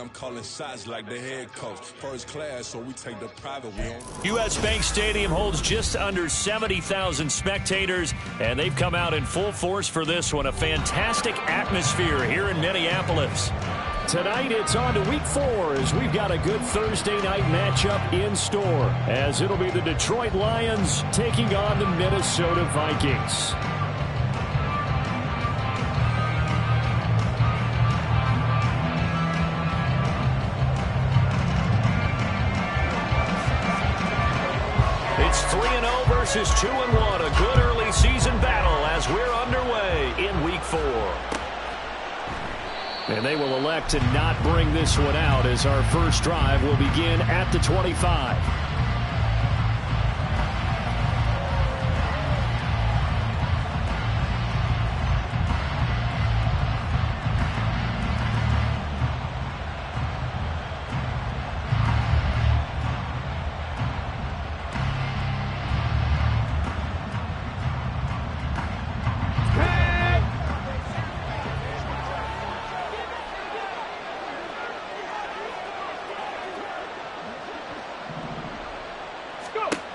I'm calling shots like the head coach. First class, so we take the private wheel. U.S. Bank Stadium holds just under 70,000 spectators, and they've come out in full force for this one. A fantastic atmosphere here in Minneapolis. Tonight it's on to week 4 as we've got a good Thursday night matchup in store, as it'll be the Detroit Lions taking on the Minnesota Vikings. It's 3-0 versus 2-1, a good early season battle as we're underway in week 4. And they will elect to not bring this one out as our first drive will begin at the 25.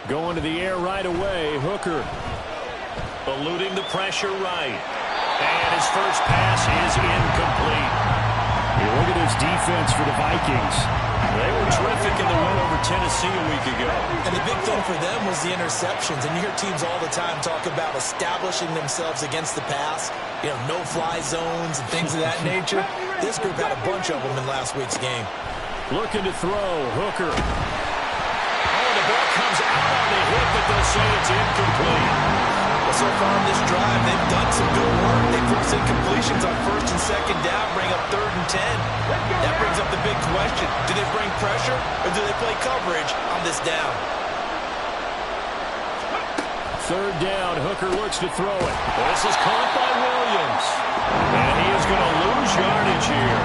Going to the air right away, Hooker. Eluding the pressure right. And his first pass is incomplete. Hey, look at this defense for the Vikings. They were terrific in the win over Tennessee a week ago. And the big thing for them was the interceptions. And you hear teams all the time talk about establishing themselves against the pass. You know, no-fly zones and things of that nature. This group had a bunch of them in last week's game. Looking to throw, Hooker. Ball comes out on the hit, but they'll say it's incomplete. Well, so far in this drive, they've done some good work. They forced incompletions on first and second down, bring up 3rd and 10. That brings up the big question. Do they bring pressure, or do they play coverage on this down? 3rd down, Hooker looks to throw it. This is caught by Williams. And he is going to lose yardage here.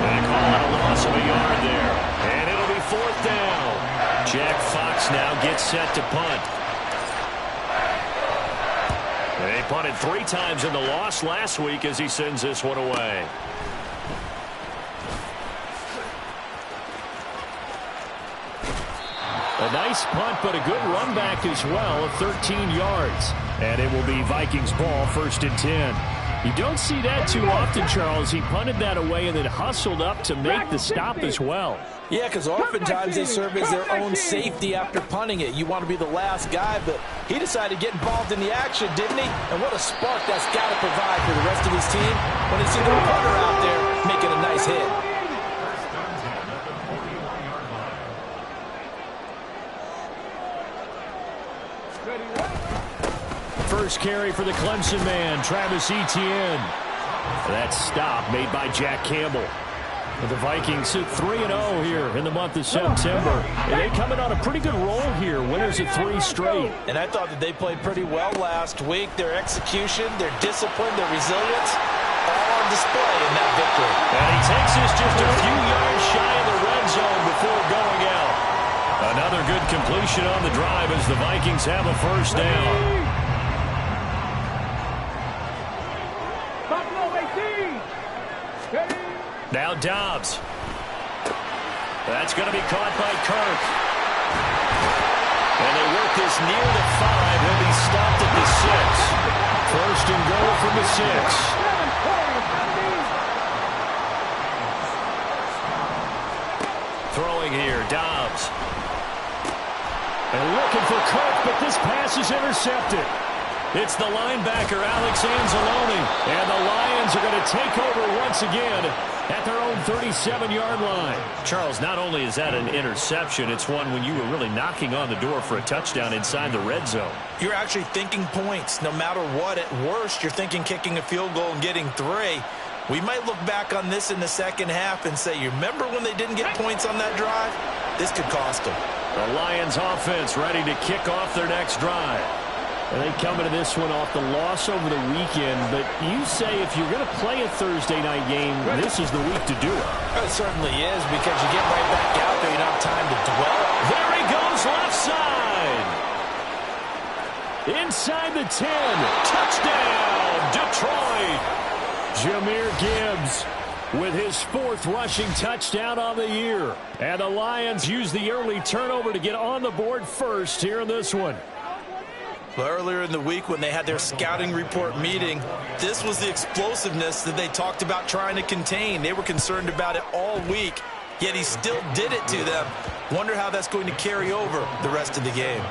They call it a loss of a yard there. And it'll be 4th down. Jack Fox now gets set to punt. They punted 3 times in the loss last week as he sends this one away. A nice punt, but a good run back as well of 13 yards. And it will be Vikings ball, 1st and 10. You don't see that too often, Charles. He punted that away and then hustled up to make the stop as well. Yeah, because oftentimes they serve as their own safety after punting it. You want to be the last guy, but he decided to get involved in the action, didn't he? And what a spark that's got to provide for the rest of his team when they see the punter out there making a nice hit. First carry for the Clemson man, Travis Etienne. That stop made by Jack Campbell. The Vikings sit 3-0 here in the month of September. And they come in on a pretty good roll here, winners of 3 straight. And I thought that they played pretty well last week. Their execution, their discipline, their resilience, all on display in that victory. And he takes this just a few yards shy of the red zone before going out. Another good completion on the drive as the Vikings have a first down. Now Dobbs. That's going to be caught by Kirk. And they work this near the 5. He'll be stopped at the 6. 1st and goal from the 6. Throwing here, Dobbs. And looking for Kirk, but this pass is intercepted. It's the linebacker, Alex Anzalone. And the Lions are going to take over once again at their own 37-yard line. Charles, not only is that an interception, it's one when you were really knocking on the door for a touchdown inside the red zone. You're actually thinking points. No matter what, at worst, you're thinking kicking a field goal and getting 3. We might look back on this in the second half and say, you remember when they didn't get points on that drive? This could cost them. The Lions offense ready to kick off their next drive. And they come into this one off the loss over the weekend. But you say if you're going to play a Thursday night game, this is the week to do it. It certainly is, because you get right back out there. You don't have time to dwell. There he goes, left side. Inside the 10. Touchdown, Detroit. Jahmyr Gibbs with his 4th rushing touchdown on the year. And the Lions use the early turnover to get on the board first here in this one. Well, earlier in the week when they had their scouting report meeting, this was the explosiveness that they talked about trying to contain. They were concerned about it all week, yet he still did it to them. Wonder how that's going to carry over the rest of the game.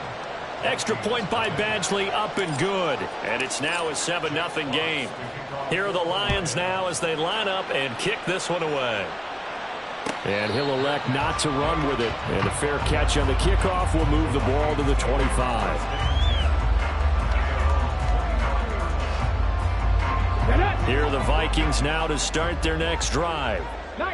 Extra point by Badgley, up and good. And it's now a 7-0 game. Here are the Lions now as they line up and kick this one away. And he'll elect not to run with it. And a fair catch on the kickoff will move the ball to the 25. Here are the Vikings now to start their next drive.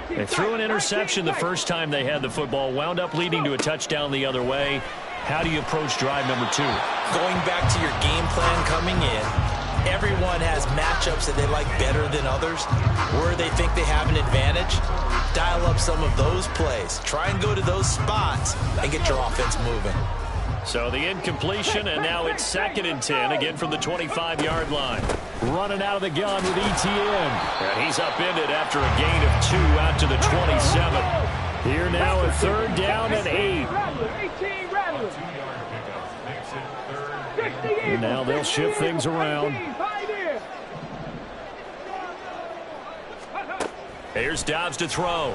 They threw an interception the first time they had the football, wound up leading to a touchdown the other way. How do you approach drive number 2? Going back to your game plan coming in, everyone has matchups that they like better than others, where they think they have an advantage. Dial up some of those plays. Try and go to those spots and get your offense moving. So the incompletion, and now it's 2nd and 10, again from the 25-yard line. Running out of the gun with Etienne. And he's upended after a gain of 2 out to the 27. Here now a 3rd down and 8. And now they'll shift things around. Here's Dobbs to throw.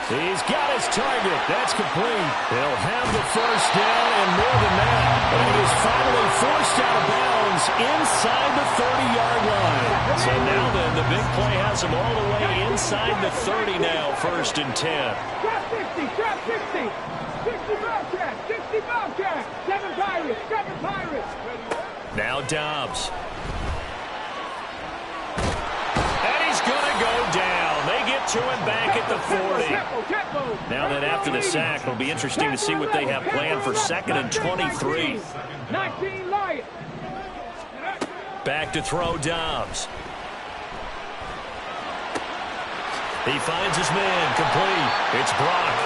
He's got his target. That's complete. He'll have the first down and more than that. And he is finally forced out of bounds inside the 30-yard line. So now then, the big play has him all the way inside the 30 now, 1st and 10. Trap 60, trap 60. 60 Bobcat, 60 Bobcat. 7 Pirates, 7 Pirates. Now Dobbs. And he's going to go down. They get to him back at the 40. Now that after the sack, it'll be interesting to see what they have planned for 2nd and 23. 19 Lions. Back to throw Dobbs. He finds his man, complete. It's Brock.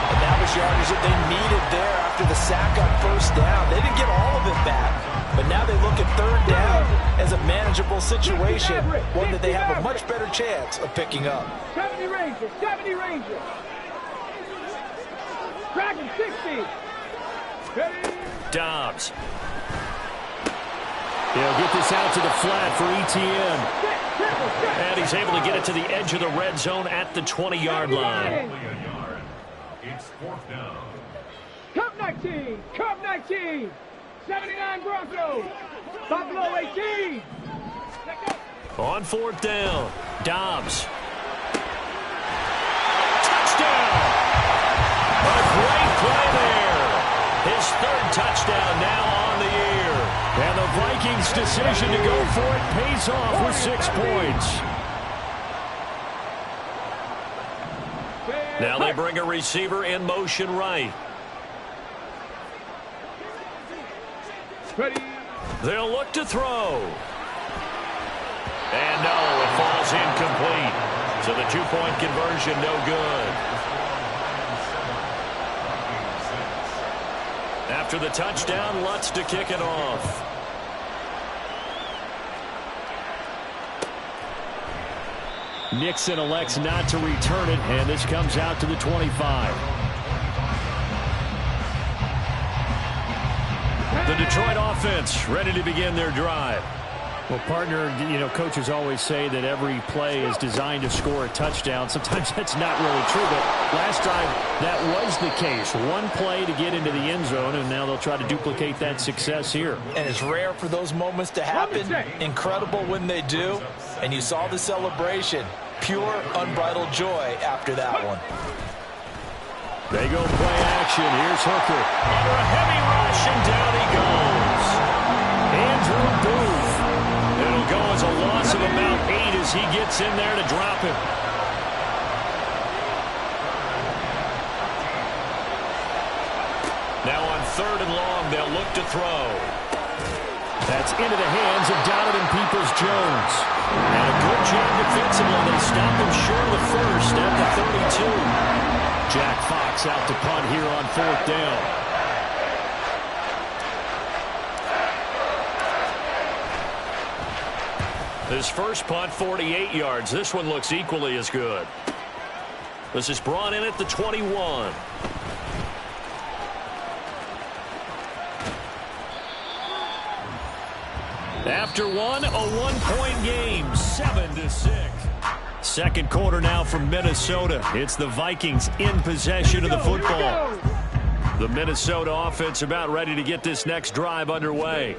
And that was yardage that they needed there after the sack on 1st down. They didn't get all of it back, but now they look at 3rd down as a manageable situation, one that they have a much better chance of picking up. 70 Rangers, 70 Rangers. Dragon 60. Dobbs. He'll get this out to the flat for Etienne. And he's able to get it to the edge of the red zone at the 20-yard line. It's 4th down. Cup 19, Cup 19. 79 Broncos. Buffalo 18. On 4th down, Dobbs. Touchdown! A great play there. His 3rd touchdown now on the year. And the Vikings' decision to go for it pays off with 6 points. Now they bring a receiver in motion right. Ready. They'll look to throw. And no, it falls incomplete. So the 2-point conversion no good. After the touchdown, Lutz to kick it off. Nixon elects not to return it, and this comes out to the 25. The Detroit offense ready to begin their drive. Well, partner, you know, coaches always say that every play is designed to score a touchdown. Sometimes that's not really true, but last drive that was the case. One play to get into the end zone, and now they'll try to duplicate that success here. And it's rare for those moments to happen. Incredible when they do. And you saw the celebration. Pure, unbridled joy after that one. They go play action. Here's Hooker. Under a heavy rush, and down he goes. Andrew Booth. It'll go as a loss of about 8 as he gets in there to drop him. Now on 3rd and long, they'll look to throw. That's into the hands of Donovan Peoples-Jones. And a good job defensively. They stop him short of the 1st at the 32. Jack Fox out to punt here on 4th down. His first punt, 48 yards. This one looks equally as good. This is brought in at the 21. After one, a one-point game, 7-6. Second quarter now from Minnesota. It's the Vikings in possession of the football. The Minnesota offense about ready to get this next drive underway.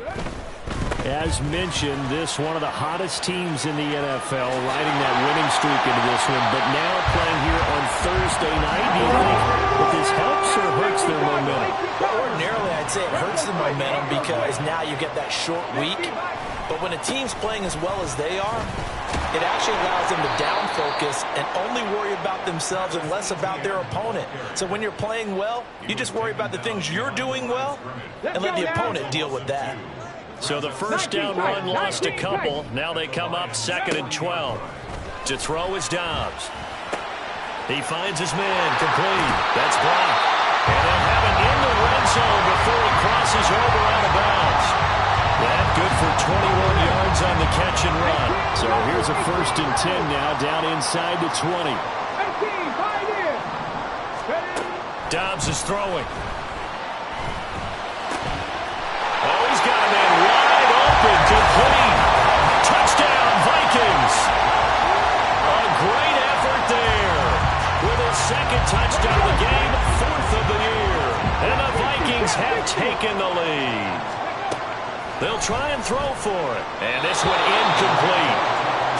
As mentioned, this one of the hottest teams in the NFL, riding that winning streak into this one, but now playing here on Thursday night. Do you think that this helps or hurts their momentum? Well, ordinarily, I'd say it hurts the momentum because now you get that short week. But when a team's playing as well as they are, it actually allows them to down focus and only worry about themselves and less about their opponent. So when you're playing well, you just worry about the things you're doing well and let the opponent deal with that. So the first down run lost a couple. Now they come up 2nd and 12. To throw is Dobbs. He finds his man complete. That's blocked. And they'll have it in the red zone before he crosses over out of bounds. That good for 21 yards on the catch and run. So here's a 1st and 10 now down inside the 20. Dobbs is throwing. Oh, he's got a man wide open, complete. Touchdown, Vikings. A great effort there. With his 2nd touchdown of the game, 4th of the year. And the Vikings have taken the lead. They'll try and throw for it. And this one incomplete.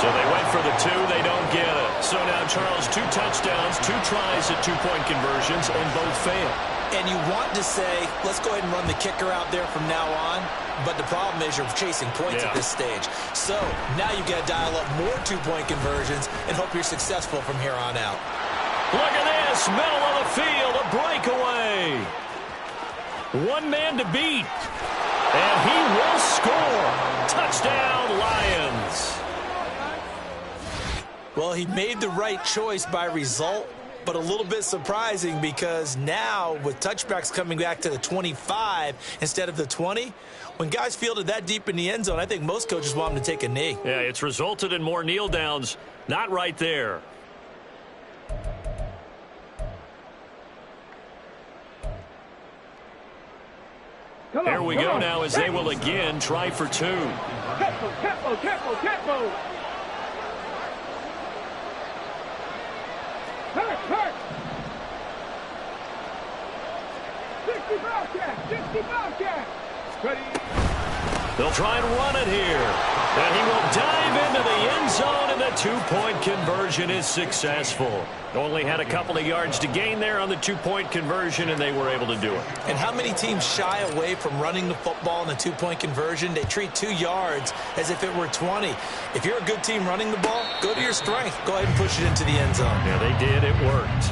So they went for the 2, they don't get it. So now, Charles, 2 touchdowns, 2 tries at 2-point conversions, and both fail. And you want to say, let's go ahead and run the kicker out there from now on. But the problem is you're chasing points at this stage. So now you've got to dial up more 2-point conversions and hope you're successful from here on out. Look at this, middle of the field, a breakaway. One man to beat. And he will score. Touchdown, Lions. Well, he made the right choice by result, but a little bit surprising because now with touchbacks coming back to the 25 instead of the 20, when guys fielded that deep in the end zone, I think most coaches want them to take a knee. Yeah, it's resulted in more kneel downs. Not right there. Here we go now as they will again try for 2. Tempo. Hurt. 60 Bobcat. Ready. They'll try and run it here. And he will dive into the end zone, and the 2-point conversion is successful. Only had a couple of yards to gain there on the 2-point conversion, and they were able to do it. And how many teams shy away from running the football in the 2-point conversion? They treat 2 yards as if it were 20. If you're a good team running the ball, go to your strength. Go ahead and push it into the end zone. Yeah, they did. It worked.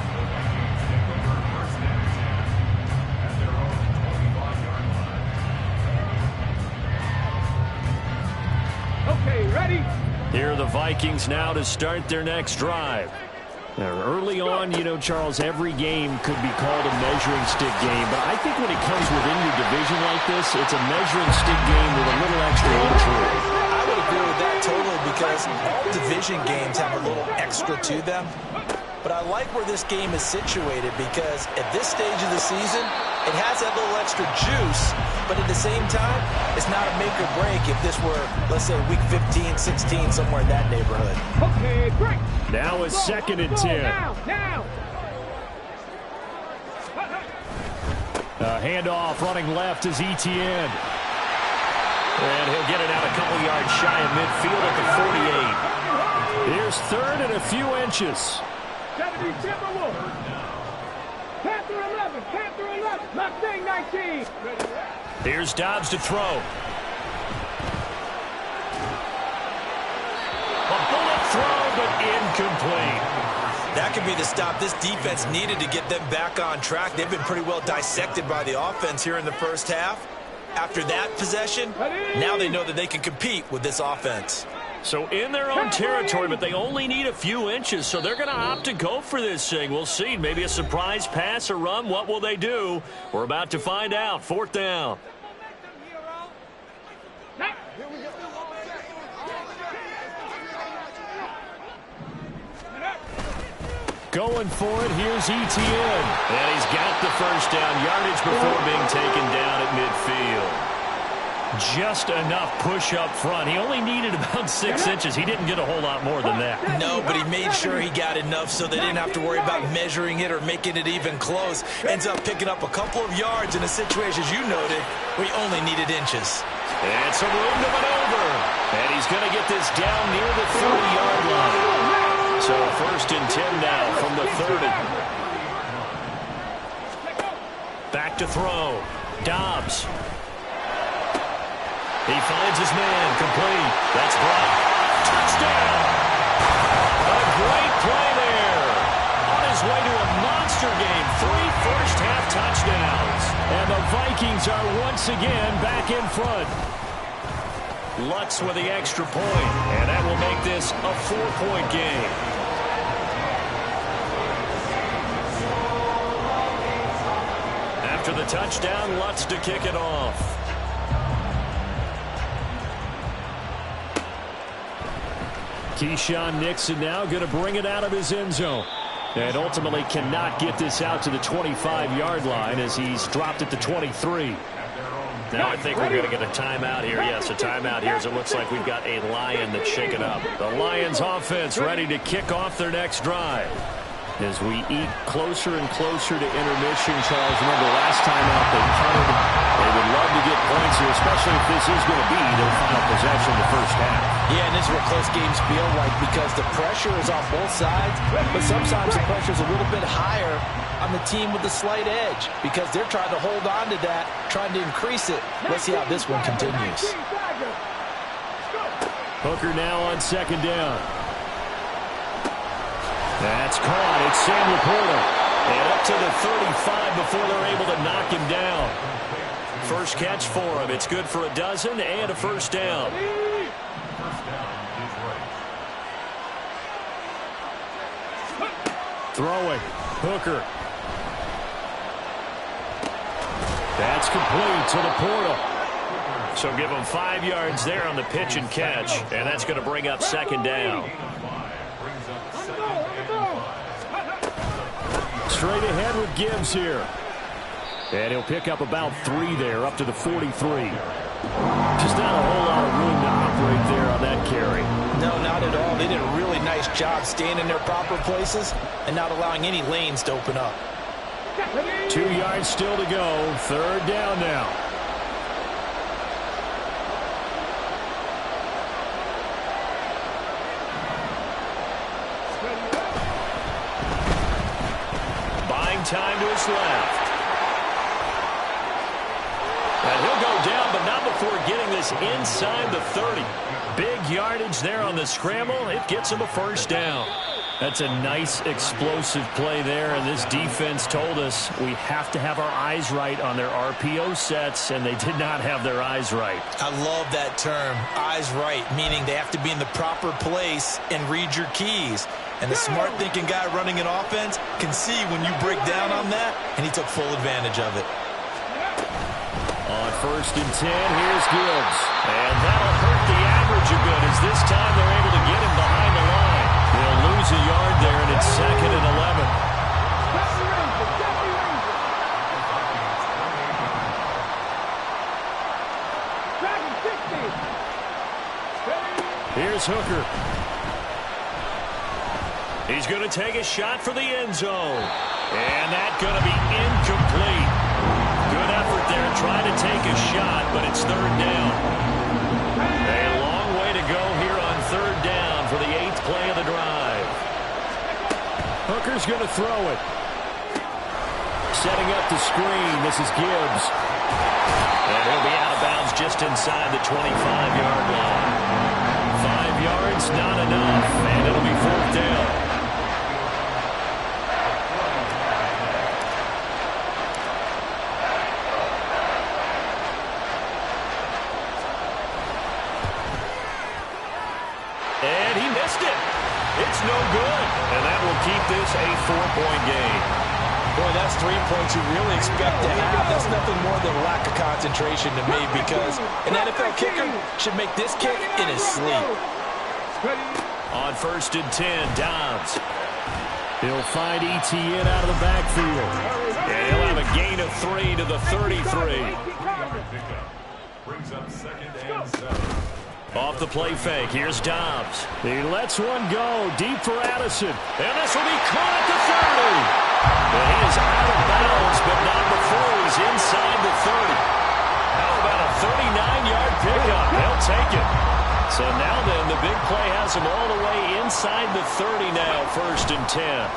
Okay, ready? Here are the Vikings now to start their next drive. Now, early on, you know, Charles, every game could be called a measuring stick game, but I think when it comes within your division like this, it's a measuring stick game with a little extra intrigue. I would agree with that totally because all division games have a little extra to them. But I like where this game is situated because at this stage of the season, it has that little extra juice, but at the same time, it's not a make or break if this were, let's say, week 15, 16, somewhere in that neighborhood. Okay, break. Now it's 2nd and 10. Now. Handoff running left is Etienne. And he'll get it out a couple yards shy of midfield at the 48. Here's 3rd and a few inches. 70, Timberwolves. Panther 11. Mustang 19. Here's Dobbs to throw. A bullet throw, but incomplete. That could be the stop this defense needed to get them back on track. They've been pretty well dissected by the offense here in the first half. After that possession, now they know that they can compete with this offense. So in their own territory, but they only need a few inches, so they're going to opt to go for this thing. We'll see. Maybe a surprise pass or run. What will they do? We're about to find out. 4th down. Going for it, here's Etienne. And he's got the first down yardage before being taken down at midfield. Just enough push up front. He only needed about 6 inches. He didn't get a whole lot more than that. No, but he made sure he got enough so they didn't have to worry about measuring it or making it even close. Ends up picking up a couple of yards in a situation, as you noted, where he only needed inches. And some room to maneuver. And he's going to get this down near the 30-yard line. So 1st and 10 now from the 30. Back to throw. Dobbs. He finds his man, complete. That's blocked. Touchdown! A great play there. On his way to a monster game. 3 first-half touchdowns. And the Vikings are once again back in front. Lutz with the extra point. And that will make this a 4-point game. After the touchdown, Lutz to kick it off. Keyshawn Nixon now going to bring it out of his end zone. And ultimately cannot get this out to the 25-yard line as he's dropped at the 23. Now I think we're going to get a timeout here. Yes, a timeout here as it looks like we've got a Lion that's shaken up. The Lions offense ready to kick off their next drive. As we eat closer and closer to intermission, Charles, remember last time out they punted. They would love to get points here, especially if this is going to be their final possession in the first half. Yeah, and this is what close games feel like because the pressure is on both sides, but sometimes the pressure is a little bit higher on the team with the slight edge because they're trying to hold on to that, trying to increase it. Let's see how this one continues. Hooker now on 2nd down. That's caught. It's Sam Laporta. And up to the 35 before they're able to knock him down. First catch for him. It's good for a dozen and a first down. Throwing. Hooker. That's complete to Laporta. So give him 5 yards there on the pitch and catch. And that's going to bring up 2nd down. Straight ahead with Gibbs here. And he'll pick up about 3 there, up to the 43. Just not a whole lot of room to operate there on that carry. No, not at all. They did a really nice job staying in their proper places and not allowing any lanes to open up. 2 yards still to go. 3rd down now. Time to his left. And he'll go down, but not before getting this inside the 30. Big yardage there on the scramble. It gets him a first down. That's a nice explosive play there, and this defense told us we have to have our eyes right on their RPO sets, and they did not have their eyes right. I love that term, eyes right, meaning they have to be in the proper place and read your keys. And the smart thinking guy running an offense can see when you break down on that, and he took full advantage of it. On 1st and 10, here's Gibbs. And that'll hurt the average a bit as this time they're able to get him behind the line. They'll lose a yard there, and it's 2nd and 11. Here's Hooker. He's going to take a shot for the end zone. And that's going to be incomplete. Good effort there trying to take a shot, but it's 3rd down. A long way to go here on 3rd down for the 8th play of the drive. Hooker's going to throw it. Setting up the screen. This is Gibbs. And he'll be out of bounds just inside the 25-yard line. 5 yards, not enough, and it'll be 4th down. And he missed it. It's no good. And that will keep this a 4-point game. Boy, that's 3 points you really expect to have. That's nothing more than lack of concentration to me because an NFL kicker should make this kick in his sleep. On 1st and 10, Dobbs. He'll find ETN out of the backfield. And he'll have a gain of 3 to the 33. Brings up 2nd and 7. Off the play fake, here's Dobbs. He lets one go deep for Addison. And this will be caught at the 30. And he is out of bounds, but not before he's inside the 30. How about a 39-yard pickup? They'll take it. So now then, the big play has him all the way inside the 30 now, 1st and 10.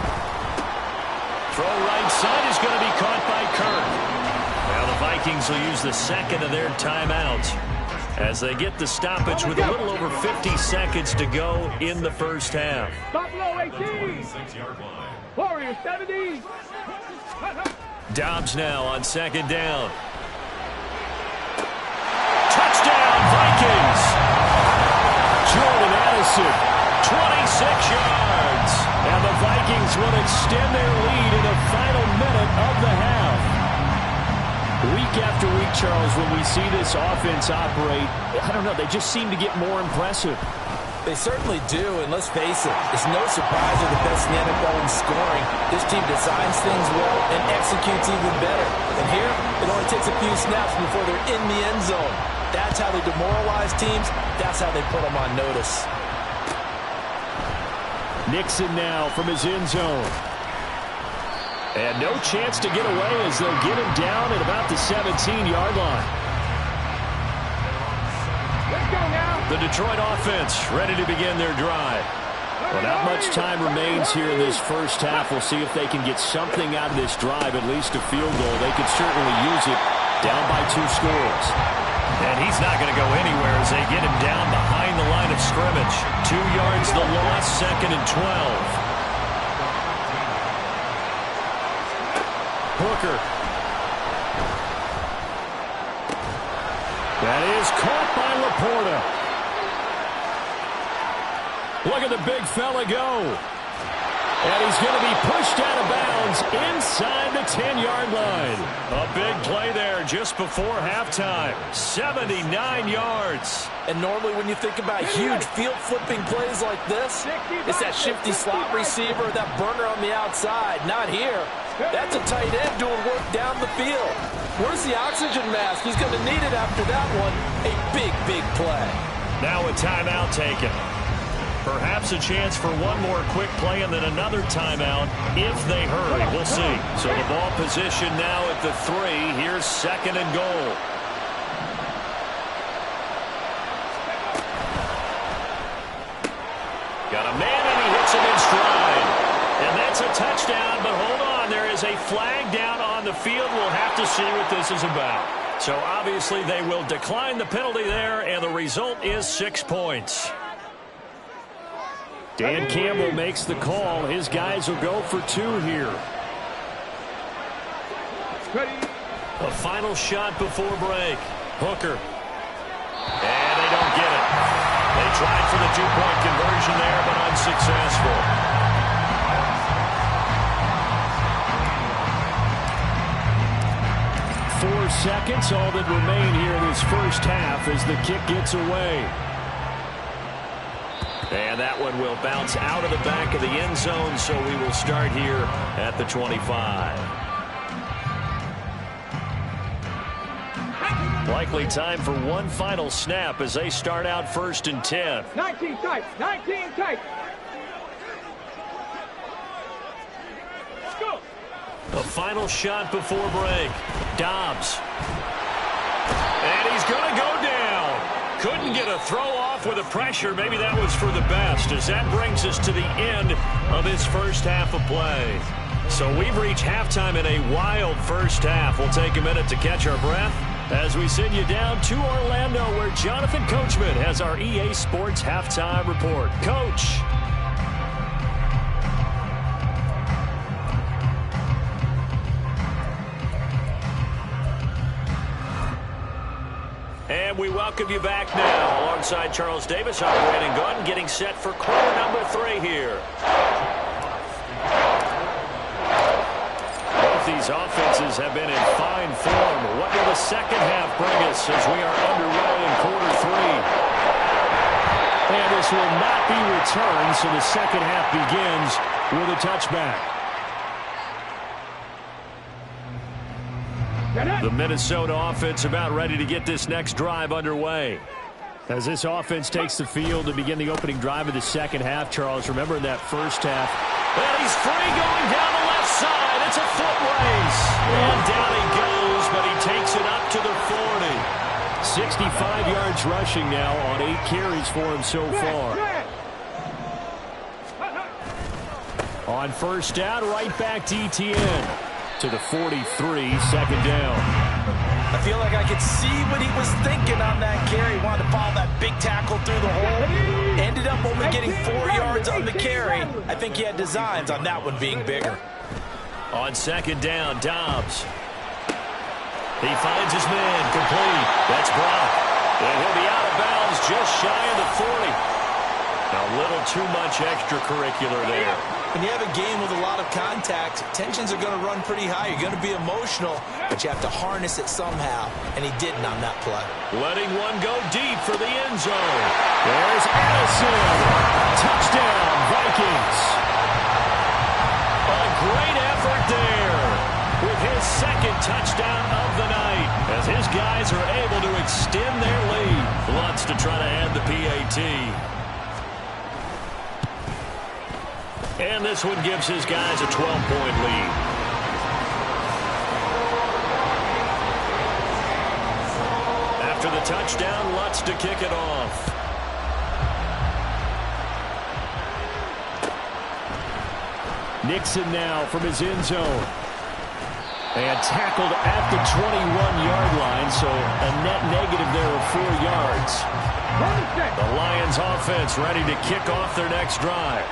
Throw right side is going to be caught by Kirk. Now the Vikings will use the second of their timeouts as they get the stoppage with a little over 50 seconds to go in the first half. Buffalo 18. Warriors 70. Dobbs now on 2nd down. Touchdown, Vikings! Jordan Addison, 26 yards. and the Vikings will extend their lead in the final minute of the half. Week after week, Charles, when we see this offense operate, I don't know, they just seem to get more impressive. They certainly do, and let's face it, it's no surprise they're the best in the NFL in scoring. This team designs things well and executes even better. And here, it only takes a few snaps before they're in the end zone. That's how they demoralize teams. That's how they put them on notice. Nixon now from his end zone. And no chance to get away as they'll get him down at about the 17-yard line. Let's go now. The Detroit offense ready to begin their drive. Well, not much time remains here in this first half. We'll see if they can get something out of this drive, at least a field goal. They could certainly use it down by 2 scores. And he's not going to go anywhere as they get him down behind the line of scrimmage. 2 yards the loss, 2nd and 12. Hooker. That is caught by Laporta. Look at the big fella go. And he's going to be pushed out of bounds inside the 10-yard line. A big play there just before halftime. 79 yards. And normally when you think about huge field-flipping plays like this, it's that shifty slot receiver, that burner on the outside. Not here. That's a tight end doing work down the field. Where's the oxygen mask? He's going to need it after that one. A big, big play. Now a timeout taken. Perhaps a chance for one more quick play and then another timeout if they hurry. We'll see. So the ball position now at the 3. Here's 2nd and goal. Got a man and he hits him in stride. And that's a touchdown, but hold on. There is a flag down on the field. We'll have to see what this is about. So obviously they will decline the penalty there, and the result is 6 points. Dan Campbell makes the call. His guys will go for 2 here. A final shot before break. Hooker. And they don't get it. They tried for the 2-point conversion there, but unsuccessful. Four seconds, all that remain here in this first half as the kick gets away. And that one will bounce out of the back of the end zone, so we will start here at the 25. Likely time for one final snap as they start out 1st and 10. 19 tight. 19 tight. Let's go. A final shot before break. Dobbs. And he's going to go down. Couldn't get a throw off with the pressure. Maybe that was for the best, as that brings us to the end of this first half of play. So we've reached halftime in a wild first half. We'll take a minute to catch our breath as we send you down to Orlando, where Jonathan Coachman has our EA Sports halftime report. Coach. And we welcome you back now alongside Charles Davis. I'm Brandon Gunn, getting set for quarter number 3 here. Both these offenses have been in fine form. What will the second half bring us as we are underway in quarter 3? And this will not be returned, so the second half begins with a touchback. The Minnesota offense about ready to get this next drive underway. As this offense takes the field to begin the opening drive of the second half, Charles, remember in that first half. And he's free going down the left side. It's a foot race. And down he goes, but he takes it up to the 40. 65 yards rushing now on 8 carries for him so far. On first down, right back to ETN to the 43, second down. I feel like I could see what he was thinking on that carry. He wanted to follow that big tackle through the hole. Ended up only getting 4 yards on the carry. I think he had designs on that one being bigger. On second down, Dobbs. He finds his man, complete. That's Brock. And he'll be out of bounds just shy of the 40. A little too much extracurricular there. When you have a game with a lot of contact, tensions are going to run pretty high. You're going to be emotional, but you have to harness it somehow, and he didn't on that play. Letting one go deep for the end zone. There's Addison. Touchdown, Vikings. A great effort there with his second touchdown of the night as his guys are able to extend their lead. Wants to try to add the PAT. And this one gives his guys a 12-point lead. After the touchdown, Lutz to kick it off. Nixon now from his end zone. And tackled at the 21-yard line, so a net negative there of 4 yards. The Lions offense ready to kick off their next drive.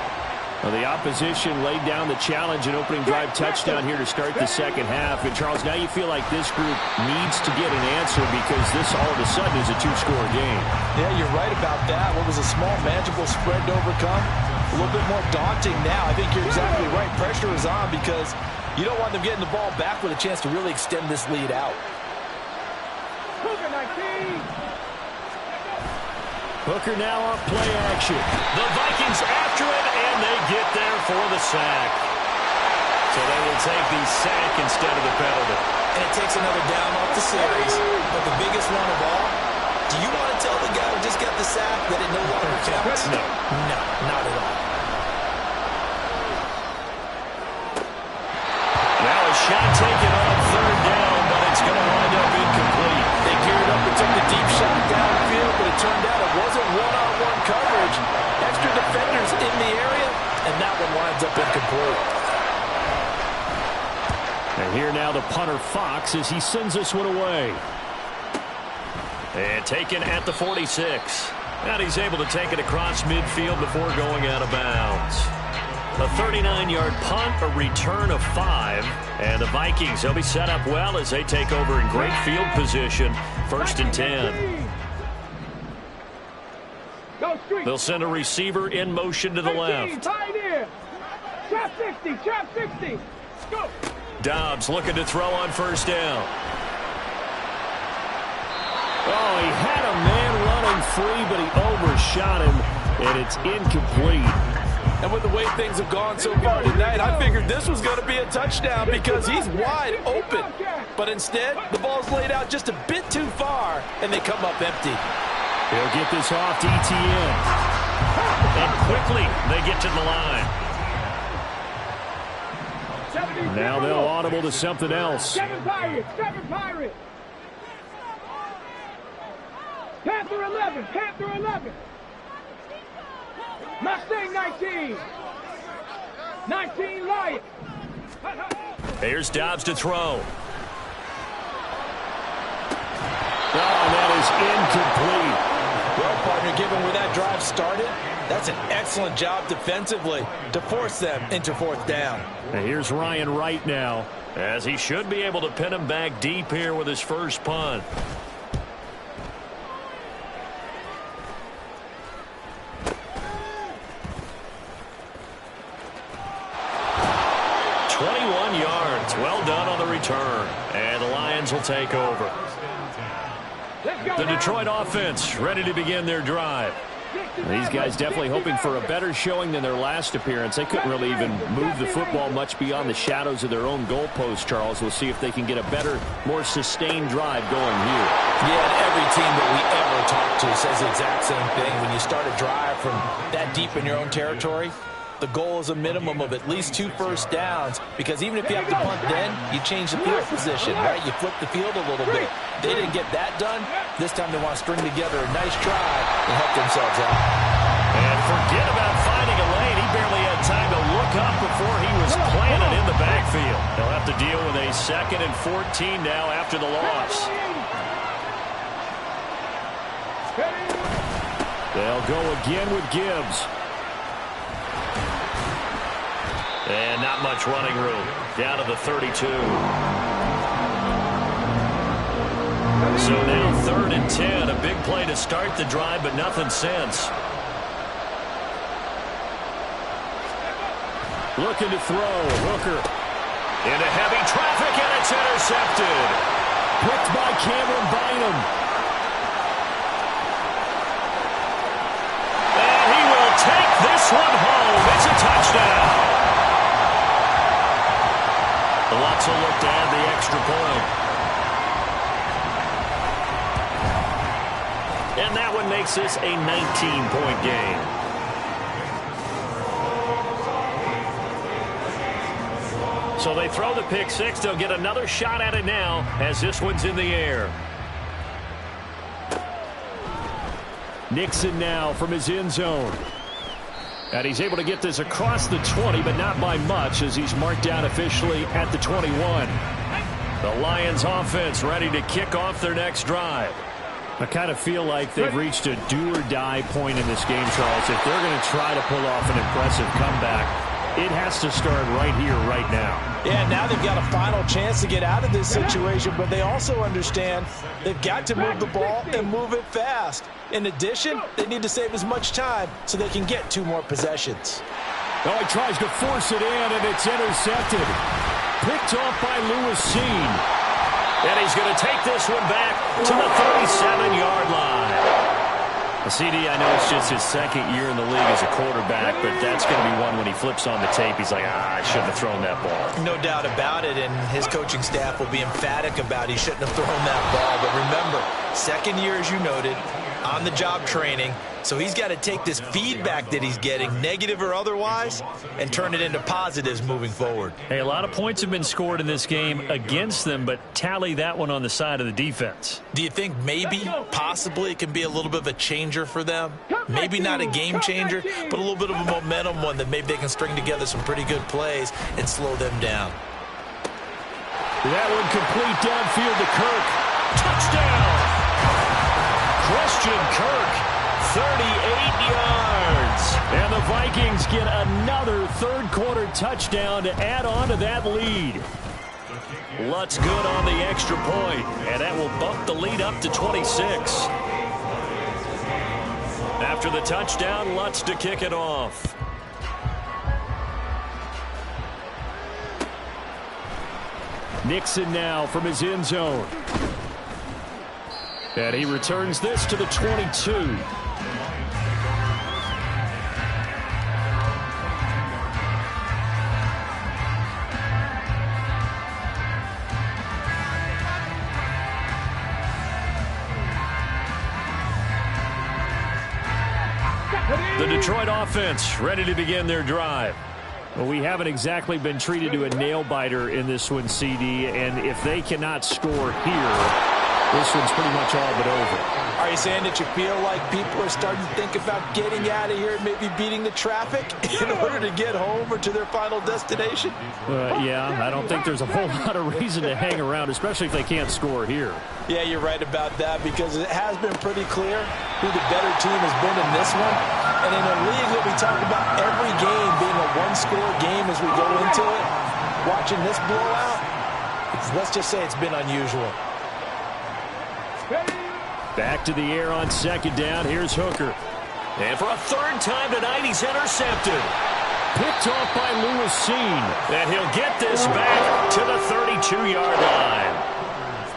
Well, the opposition laid down the challenge and opening drive touchdown here to start the second half. And, Charles, now you feel like this group needs to get an answer because this all of a sudden is a 2-score game. Yeah, you're right about that. What was a small, manageable spread to overcome? A little bit more daunting now. I think you're exactly right. Pressure is on because you don't want them getting the ball back with a chance to really extend this lead out. Hooker now off play action. The Vikings after it, and they get there for the sack. So they will take the sack instead of the penalty. And it takes another down off the series. But the biggest one of all, do you want to tell the guy who just got the sack that it no longer counts? No. No, not at all. Now a shot taken on third down, but it's going to wind up incomplete. They geared up and took the deep shot downfield, but it turned out it wasn't one-on-one coverage. Extra defenders in the area, and that one winds up incomplete. And here now the punter Fox as he sends this one away. And taken at the 46. And he's able to take it across midfield before going out of bounds. A 39-yard punt, a return of 5. And the Vikings, they'll be set up well as they take over in great field position. 1st and 10. They'll send a receiver in motion to the left. Trap 60, trap 60. Go. Dobbs looking to throw on first down. Oh, he had a man running free, but he overshot him, and it's incomplete. And with the way things have gone so far tonight, I figured this was going to be a touchdown because he's wide open. But instead, the ball's laid out just a bit too far, and they come up empty. They'll get this off to ETN. And quickly, they get to the line. Now they'll audible to something else. 7 Pirates, 7 Pirates. Panther 11, Panther 11. Mustang 19. 19 Lions. Here's Dobbs to throw. Oh, that is incomplete. Well, partner, given where that drive started, that's an excellent job defensively to force them into 4th down. And here's Ryan Wright now, as he should be able to pin him back deep here with his first punt. Well done on the return. And the Lions will take over. The Detroit offense ready to begin their drive. These guys definitely hoping for a better showing than their last appearance. They couldn't really even move the football much beyond the shadows of their own goalpost, Charles. We'll see if they can get a better, more sustained drive going here. Yeah, and every team that we ever talk to says the exact same thing. When you start a drive from that deep in your own territory, the goal is a minimum of at least 2 first downs, because even if you have to punt then, you change the field position, right? You flip the field a little bit. They didn't get that done. This time they want to string together a nice drive and help themselves out. And forget about finding a lane. He barely had time to look up before he was planted in the backfield. They'll have to deal with a 2nd and 14 now after the loss. They'll go again with Gibbs. And not much running room. Down to the 32. So now 3rd and 10. A big play to start the drive, but nothing since. Looking to throw. Hooker. Into heavy traffic, and it's intercepted. Picked by Cameron Bynum. And he will take this one home. It's a touchdown. Lutz will look to add the extra point. And that one makes this a 19-point game. So they throw the pick six. They'll get another shot at it now as this one's in the air. Nixon now from his end zone. And he's able to get this across the 20, but not by much, as he's marked down officially at the 21. The Lions offense ready to kick off their next drive. I kind of feel like they've reached a do-or-die point in this game, Charles. If they're going to try to pull off an impressive comeback, it has to start right here, right now. Yeah, now they've got a final chance to get out of this situation, but they also understand they've got to move the ball and move it fast. In addition, they need to save as much time so they can get 2 more possessions. Oh, he tries to force it in, and it's intercepted. Picked off by Lewis Seen. And he's going to take this one back to the 37-yard line. CD, I know it's just his 2nd year in the league as a quarterback, but that's going to be one when he flips on the tape, he's like, I shouldn't have thrown that ball. No doubt about it, and his coaching staff will be emphatic about he shouldn't have thrown that ball. But remember, 2nd year, as you noted, on-the-job training, so he's got to take this feedback that he's getting, negative or otherwise, and turn it into positives moving forward. Hey, a lot of points have been scored in this game against them, but tally that one on the side of the defense. Do you think maybe, possibly, it can be a little bit of a changer for them? Maybe not a game changer, but a little bit of a momentum one that maybe they can string together some pretty good plays and slow them down. That one complete downfield to Kirk. Touchdown! Christian Kirk, 38 yards. And the Vikings get another 3rd-quarter touchdown to add on to that lead. Lutz good on the extra point, and that will bump the lead up to 26. After the touchdown, Lutz to kick it off. Nixon now from his end zone. And he returns this to the 22. The Detroit offense ready to begin their drive. Well, we haven't exactly been treated to a nail-biter in this one, CD, and if they cannot score here, this one's pretty much all but over. Are you saying that you feel like people are starting to think about getting out of here and maybe beating the traffic in order to get home or to their final destination? Yeah, I don't think there's a whole lot of reason to hang around, especially if they can't score here. Yeah, you're right about that, because it has been pretty clear who the better team has been in this one. And in a league that we talk about every game being a one-score game as we go into it, watching this blowout, let's just say it's been unusual. Back to the air on 2nd down. Here's Hooker. And for a 3rd time tonight, he's intercepted. Picked off by Lewis Seen. And he'll get this back to the 32-yard line.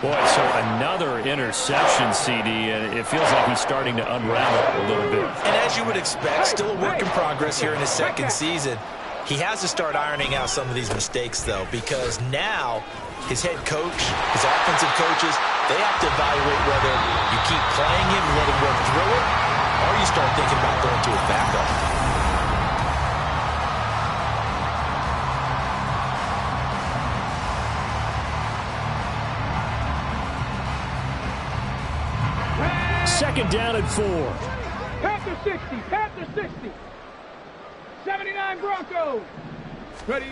Boy, so another interception, CD, and it feels like he's starting to unravel a little bit. And as you would expect, still a work in progress here in his second season. He has to start ironing out some of these mistakes, though, because now his head coach, his offensive coaches, they have to evaluate whether you keep playing him and let him work through it, or you start thinking about going to his backup. Second down and 4. Panther 60, Panther 60. 79 Broncos. Ready.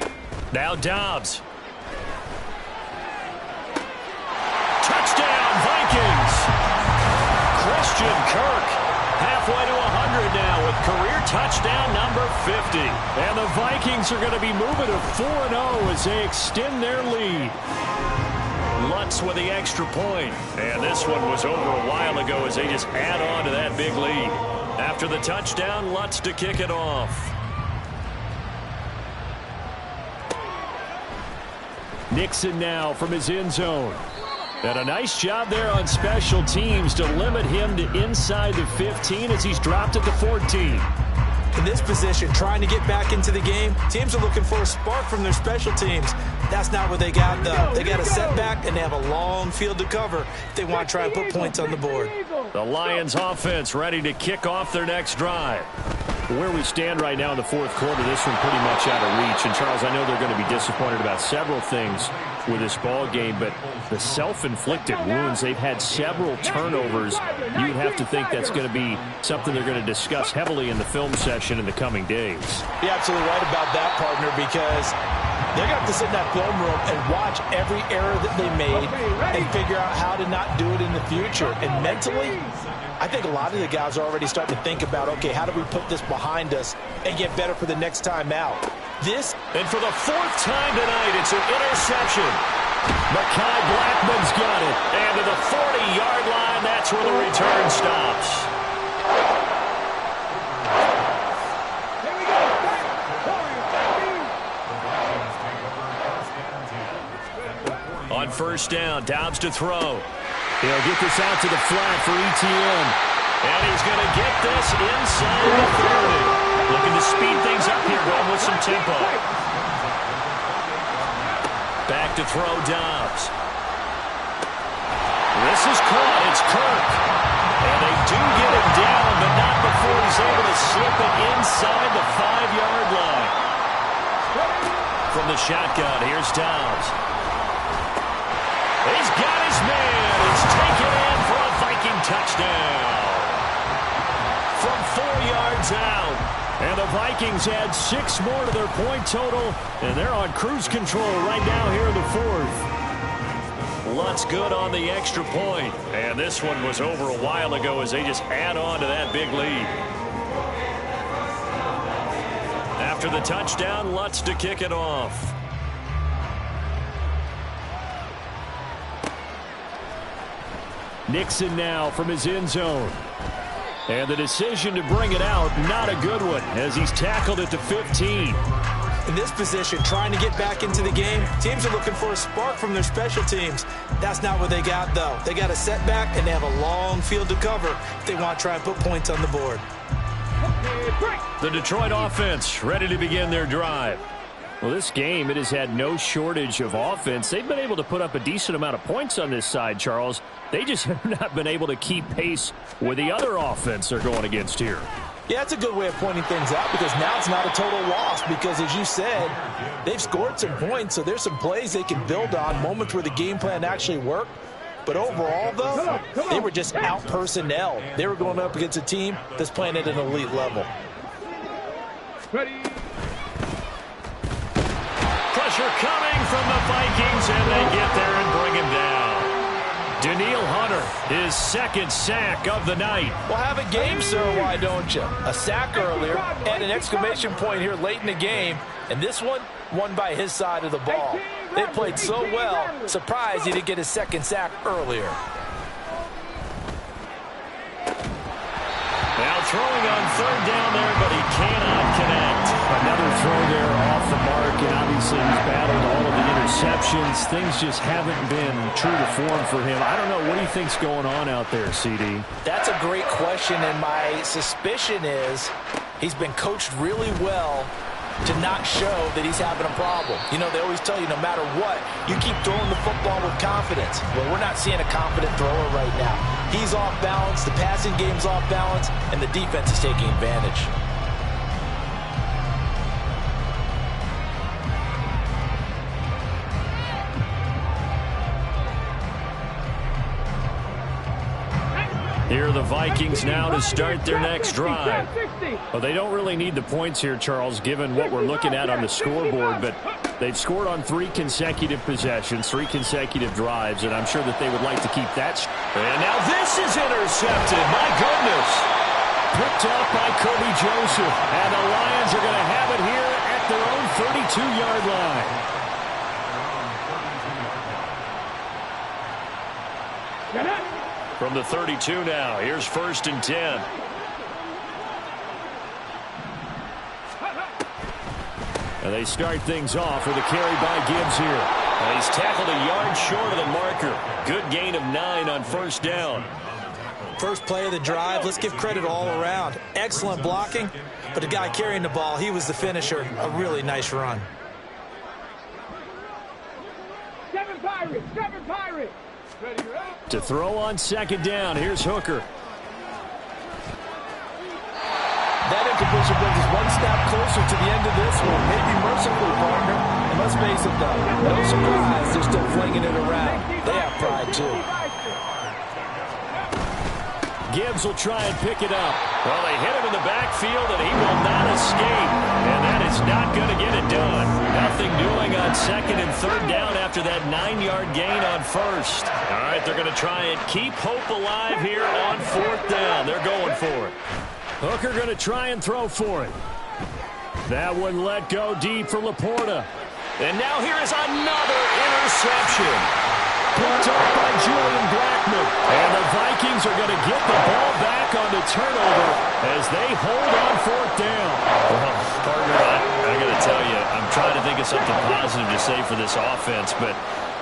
Now Dobbs. Touchdown, Vikings. Christian Kirk halfway to 100 now with career touchdown number 50. And the Vikings are going to be moving to 4-0 as they extend their lead. Lutz with the extra point. And this one was over a while ago as they just add on to that big lead. After the touchdown, Lutz to kick it off. Nixon now from his end zone. And a nice job there on special teams to limit him to inside the 15 as he's dropped at the 14. In this position, trying to get back into the game, teams are looking for a spark from their special teams. That's not what they got, though. They got a setback, and they have a long field to cover if they want to try and put points on the board. The Lions offense ready to kick off their next drive. Where we stand right now in the fourth quarter, this one pretty much out of reach. And, Charles, I know they're going to be disappointed about several things with this ball game, but the self-inflicted wounds, they've had several turnovers. You'd have to think that's going to be something they're going to discuss heavily in the film session in the coming days. You're absolutely right about that, partner, because they're going to have to sit in that film room and watch every error that they made and figure out how to not do it in the future. And mentally, I think a lot of the guys are already starting to think about, okay, how do we put this behind us and get better for the next time out? And for the fourth time tonight, it's an interception. Mekhi Blackmon's got it. And to the 40-yard line, that's where the return stops. On first down, Dobbs to throw. He'll get this out to the flat for Etienne. And he's going to get this inside the 30. Looking to speed things up here, going with some tempo. Back to throw, Dobbs. This is caught. It's Kirk. And they do get him down, but not before he's able to slip it inside the 5-yard line. From the shotgun, here's Dobbs. He's got his man. It's taken in for a Viking touchdown. From 4 yards out. And the Vikings add 6 more to their point total. And they're on cruise control right now here in the fourth. Lutz good on the extra point. And this one was over a while ago as they just add on to that big lead. After the touchdown, Lutz to kick it off. Nixon now from his end zone. And the decision to bring it out, not a good one, as he's tackled at the 15. In this position, trying to get back into the game, teams are looking for a spark from their special teams. That's not what they got, though. They got a setback, and they have a long field to cover if they want to try and put points on the board. The Detroit offense ready to begin their drive. Well, this game, it has had no shortage of offense. They've been able to put up a decent amount of points on this side, Charles. They just have not been able to keep pace with the other offense they're going against here. Yeah, that's a good way of pointing things out because now it's not a total loss because, as you said, they've scored some points, so there's some plays they can build on, moments where the game plan actually worked. But overall, though, they were just out personnel. They were going up against a team that's playing at an elite level. Ready. Pressure coming from the Vikings, and they get there and bring him down. Daniil Hunter, his second sack of the night. Well, have a game, sir, why don't you? A sack earlier and an exclamation point here late in the game. And this one, won by his side of the ball. They played so well, surprised he didn't get his second sack earlier. Now throwing on third down there, but he cannot connect. Another throw there off the mark, and obviously he's battled all of the interceptions. Things just haven't been true to form for him. I don't know. What do you think's going on out there, CD? That's a great question, and my suspicion is he's been coached really well to not show that he's having a problem. You know, they always tell you no matter what, you keep throwing the football with confidence. Well, we're not seeing a confident thrower right now. He's off balance, the passing game's off balance, and the defense is taking advantage. Here are the Vikings now to start their next drive. Well, they don't really need the points here, Charles, given what we're looking at on the scoreboard, but they've scored on 3 consecutive possessions, 3 consecutive drives, and I'm sure that they would like to keep that. And now this is intercepted. My goodness. Picked up by Kobe Joseph, and the Lions are going to have it here at their own 32-yard line. From the 32 now, here's 1st and 10. And they start things off with a carry by Gibbs here. And he's tackled a yard short of the marker. Good gain of 9 on 1st down. First play of the drive, let's give credit all around. Excellent blocking, but the guy carrying the ball, he was the finisher. A really nice run. 7 Pirates, 7 Pirates. To throw on 2nd down, here's Hooker. That incompletion brings us one step closer to the end of this one. Maybe mercifully, partner. And let's face it, though, no surprise, they're still flinging it around. They have pride, too. Gibbs will try and pick it up. Well, they hit him in the backfield, and he will not escape. And that is not going to get it done. Nothing doing on 2nd and 3rd down after that 9-yard gain on 1st. All right, they're going to try and keep hope alive here on 4th down. They're going for it. Hooker going to try and throw for it. That one let go deep for Laporta. And now here is another interception. Picked up by Julian Blackman. And the Vikings are going to get the ball back on the turnover as they hold on 4th down. Well, partner, I got to tell you, I'm trying to think of something positive to say for this offense, but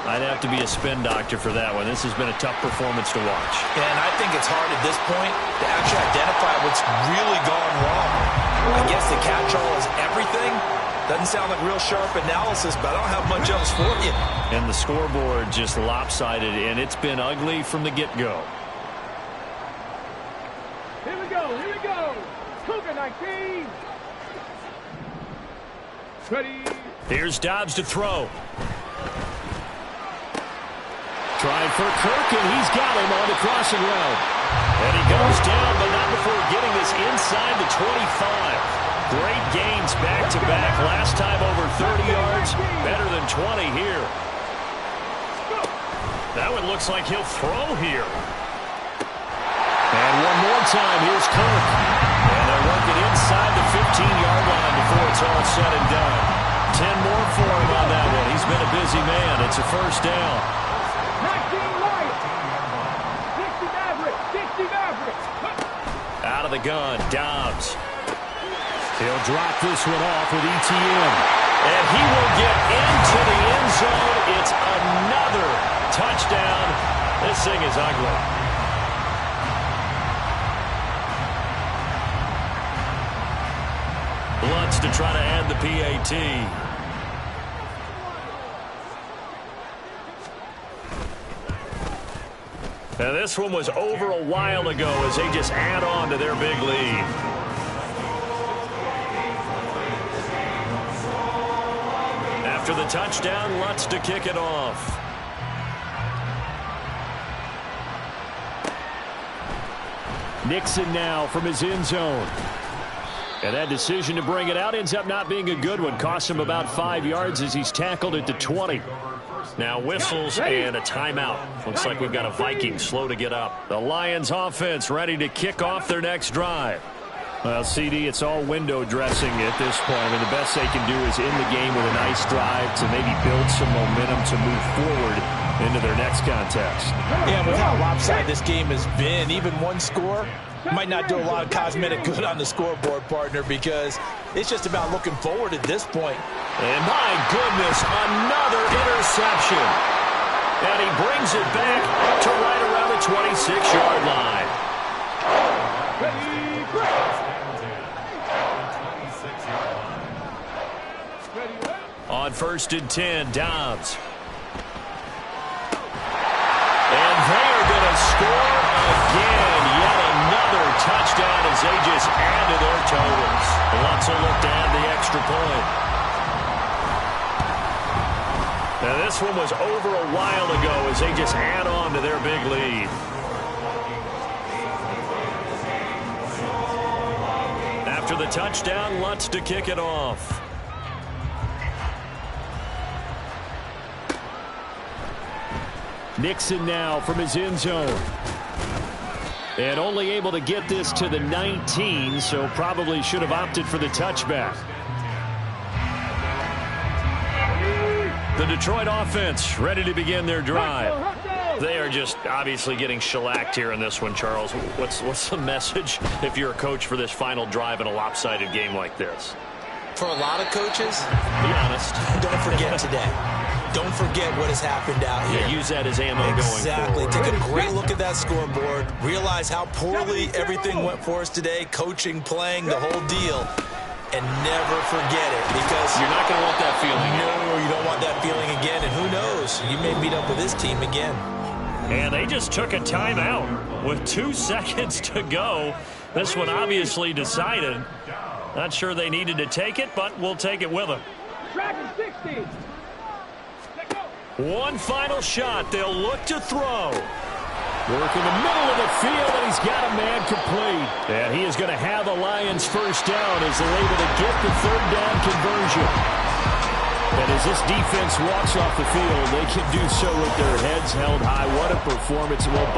I'd have to be a spin doctor for that one. This has been a tough performance to watch. And I think it's hard at this point to actually identify what's really gone wrong. I guess the catch-all is everything. Doesn't sound like real sharp analysis, but I don't have much else for you. And the scoreboard just lopsided, and it's been ugly from the get-go. Here we go, here we go. Cougar 19. Ready. Here's Dobbs to throw. Trying for Kirk, and he's got him on the crossing route. And he goes down, but not before getting this inside the 25. Great gains back-to-back. Last time over 30 yards, better than 20 here. That one looks like he'll throw here. And one more time, here's Kirk. And they're working inside the 15-yard line before it's all said and done. 10 more for him on that one. He's been a busy man. It's a 1st down. 19 Lions. 60 Mavericks, 60 Mavericks. Out of the gun, Dobbs. He'll drop this one off with ETN. And he will get into the end zone. It's another touchdown. This thing is ugly. Lutz to try to add the PAT. Now this one was over a while ago as they just add on to their big lead. After the touchdown, Lutz to kick it off. Nixon now from his end zone. And that decision to bring it out ends up not being a good one. Cost him about 5 yards as he's tackled at the 20. Now whistles and a timeout. Looks like we've got a Viking slow to get up. The Lions offense ready to kick off their next drive. Well, CD, it's all window dressing at this point. I mean, the best they can do is end the game with a nice drive to maybe build some momentum to move forward into their next contest. Yeah, with how lopsided this game has been, even one score might not do a lot of cosmetic good on the scoreboard, partner, because It's just about looking forward at this point. And my goodness, another interception. And he brings it back to right around the 26-yard line. On 1st and 10, Dobbs. And they are going to score again. Yet another touchdown as they just add to their totals. Wants to look to add the extra point. Now this one was over a while ago as they just add on to their big lead. After the touchdown, Lutz to kick it off. Nixon now from his end zone. And only able to get this to the 19, so probably should have opted for the touchback. The Detroit offense ready to begin their drive. They are just obviously getting shellacked here in this one, Charles. What's the message if you're a coach for this final drive in a lopsided game like this? For a lot of coaches, be honest. Don't forget today. Don't forget what has happened out here. Yeah, use that as ammo going forward. Exactly. Take a great look at that scoreboard. Realize how poorly everything went for us today. Coaching, playing, the whole deal. And never forget it, because you're not going to want that feeling. No, you don't want that feeling again. And who knows? You may meet up with this team again. And they just took a timeout with 2 seconds to go. This one obviously decided. Not sure they needed to take it, but we'll take it with them. Dragon 60. One final shot. They'll look to throw. Work in the middle of the field, and he's got a man complete. And he is going to have the Lions first down as they're able to get the 3rd down conversion. And as this defense walks off the field, they can do so with their heads held high. What a performance. Well,